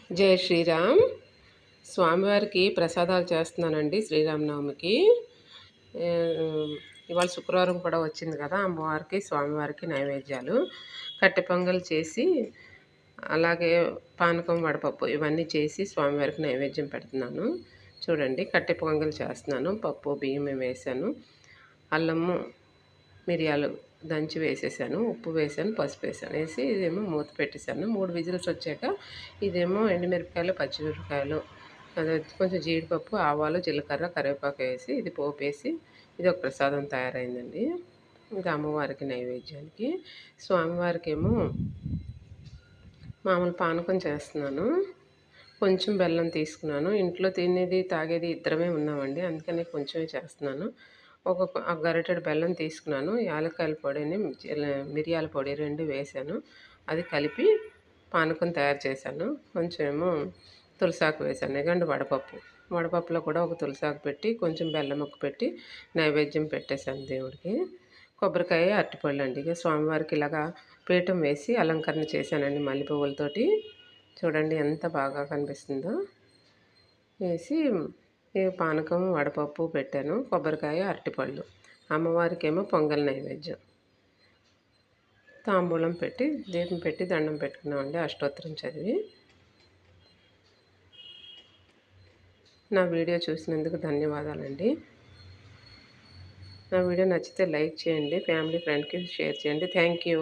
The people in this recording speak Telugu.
జై శ్రీరామ్. స్వామివారికి ప్రసాదాలు చేస్తున్నానండి శ్రీరామనవమికి. ఆ, ఇవాళ శుక్రవారం కూడా వచ్చింది కదా, అమ్మవారికి స్వామివారికి నైవేద్యాలు కట్టె పొంగల్ చేసి, అలాగే పానకం వడపప్పు ఇవన్నీ చేసి స్వామివారికి నైవేద్యం పెడుతున్నాను. చూడండి, కట్టె పొంగల్ చేస్తున్నాను. పప్పు బియ్యం వేసాను, అల్లము మిరియాలు దంచి వేసేసాను, ఉప్పు వేసాను, పసుపు వేసాను, వేసి ఇదేమో మూత పెట్టేశాను. 3 విజిల్స్ వచ్చాక ఇదేమో ఎండుమిరపకాయలు, పచ్చిమిరపకాయలు, అది కొంచెం జీడిపప్పు, ఆవాలు, జీలకర్ర, కరివేపాకు వేసి ఇది పోపేసి ఇది ఒక ప్రసాదం తయారైందండి. ఇంకా అమ్మవారికి నైవేద్యానికి. స్వామివారికి ఏమో మామూలు పానకం చేస్తున్నాను. కొంచెం బెల్లం తీసుకున్నాను. ఇంట్లో తినేది తాగేది ఇద్దరమే ఉన్నామండి, అందుకని కొంచెమే చేస్తున్నాను. ఆ గరిటెడు బెల్లం తీసుకున్నాను. యాలక్కాయల పొడిని, మిరియాల పొడి 2 వేసాను. అది కలిపి పానకం తయారు చేశాను. కొంచెం ఏమో తులసాకు వేసాను. ఎందుకంటే వడపప్పులో కూడా ఒక తులసాకు పెట్టి కొంచెం బెల్లం ముక్క పెట్టి నైవేద్యం పెట్టేశాను దేవుడికి. కొబ్బరికాయ, అరటిపళ్ళు అండి. ఇక స్వామివారికి ఇలాగా పీఠం వేసి అలంకరణ చేశానండి మల్లె పువ్వులతోటి. చూడండి ఎంత బాగా కనిపిస్తుందో. వేసి ఈ పానకం, వడపప్పు పెట్టాను, కొబ్బరికాయ, అరటిపళ్ళు. అమ్మవారికి ఏమో పొంగల్ నైవేద్యం. తాంబూలం పెట్టి దీపం పెట్టి దండం పెట్టుకున్నామండి, అష్టోత్తరం చదివి. నా వీడియో చూసినందుకు ధన్యవాదాలండి. నా వీడియో నచ్చితే లైక్ చేయండి, ఫ్యామిలీ ఫ్రెండ్కి షేర్ చేయండి. Thank you.